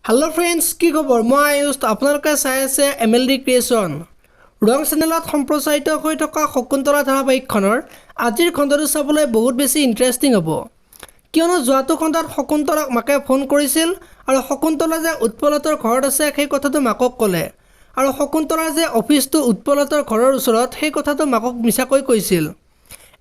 Hello friends की खबर मैं आयुष आपलोके चाই আছে MLD क्रिएशन रং चेनेলত सम्प्रचारित হৈ থকা শকুন্তলা ধাৰাবাহিকখনৰ আজিৰ খণ্ডটো চাবলৈ বহুত বেছি ইন্টাৰেষ্টিং হ'ব কিয়নো যোৱাটো খণ্ডত শকুন্তলাক মাকে ফোন কৰিছিল আৰু শকুন্তলা যে উৎপলতৰ ঘৰত আছে সেই কথাটো মাকক ক'লে আৰু শকুন্তলাৰ যে অফিসটো উৎপলতৰ ঘৰৰ ওচৰত সেই কথাটো মাকক মিছাকৈ কৈছিল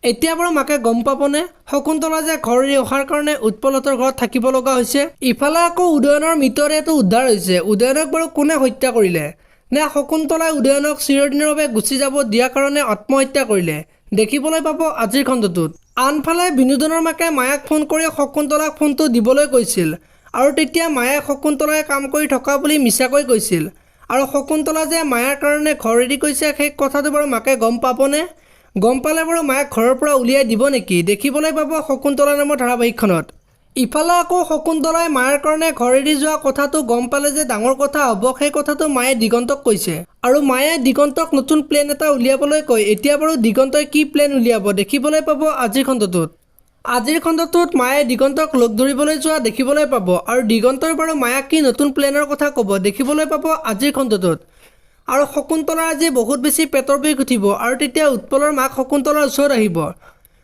এতিয়া বাৰু মাকে গম পাবনে শকুন্তলা যে ঘৰ এৰি অহাৰ কাৰণে উৎপলতৰ ঘৰত থাকিব লগা হৈছে ইফালে আকৌ উদয়নৰ মৃতদেহটো উদ্ধাৰ হৈছে উদয়নক বাৰু কোনে হত্যা কৰিলে নে শকুন্তলাই উদয়নক চিৰদিনৰ বাবে গুচি যাব দিয়াৰ কাৰণে আত্মহত্যা কৰিলে দেখিবলৈ পাব আজিৰ খণ্ডটোত আনফালে বিনোদনৰ মাকে মায়াক ফোন কৰি শকুন্তলাক ফোনটো দিবলৈ কৈছিল আৰু তেতিয়া মায়ে শকুন্তলাই কাম কৰি থকা বুলি মিছাকৈ কৈছিল আৰু শকুন্তলা যে মায়াৰ কাৰণে ঘৰ এৰি গৈছে সেই কথাটো বাৰু মাকে গম পাবনে গম পালে বাৰু মায়াক ঘৰৰ পৰা উলিয়াই দিব নেকি দেখিবলৈ পাব শকুন্তলা নামৰ ধাৰাবাহিকখনত ইফালে আকৌ শকুন্তলাই মায়াৰ কাৰণে ঘৰ এৰি যোৱা কথাটো গম পালে যে ডাঙৰ কথা হ'ব সেই কথাটো মায়ে দিগন্তক কৈছে আৰু মায়ে দিগন্তক নতুন প্লেন এটা উলিয়াবলৈ কয় এতিয়া বাৰু দিগন্তই কি প্লেন উলিয়াব দেখিবলৈ পাব আজিৰ খণ্ডটোত মায়ে দিগন্তক লগ ধৰিবলৈ যোৱা দেখিবলৈ পাব আৰু দিগন্তৰ বাৰু মায়াক কি নতুন প্লেনৰ কথা ক'ব দেখিবলৈ পাব আজিৰ খণ্ডটোত আৰু শকুন্তলাৰ আজি বহুত বেছি পেটৰ বিষ উঠিব আৰু তেতিয়া উৎপলৰ মাক শকুন্তলাৰ ওচৰত আহিব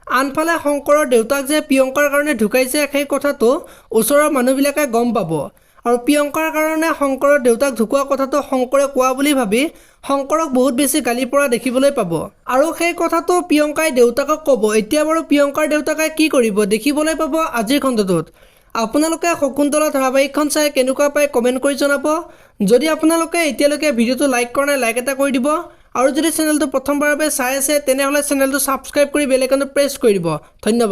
আনফালে শংকৰৰ দেউতাক যে প্ৰিয়ংকাৰ কাৰণে ঢুকাইছে সেই কথাটো ওচৰৰ মানুহবিলাকে গম পাব আৰু প্ৰিয়ংকাৰ কাৰণে শংকৰৰ দেউতাক ঢুকুৱা কথাটো শংকৰে কোৱা বুলি ভাবি শংকৰক বহুত বেছি গালি পৰা দেখিবলৈ পাব আৰু সেই কথাটো প্ৰিয়ংকাই দেউতাকক ক'ব এতিয়া বাৰু প্ৰিয়ংকাৰ দেউতাকে কি কৰিব দেখিবলৈ পাব আজিৰ খণ্ডটোত আপোনালোকে শকুন্তলা ধাৰাবাহিকখন চাই কেনেকুৱা পায় কমেন্ট কৰি জনাব যদি আপোনালোকে এতিয়ালৈকে ভিডিওটো লাইক কৰা নাই লাইক এটা কৰি দিব আৰু যদি চেনেলটো প্ৰথমবাৰৰ বাবে চাই আছে তেনেহলে চেনেলটো সাবস্ক্ৰাইব কৰি বেল আইকনটো প্ৰেছ কৰি দিব ধন্যবাদ।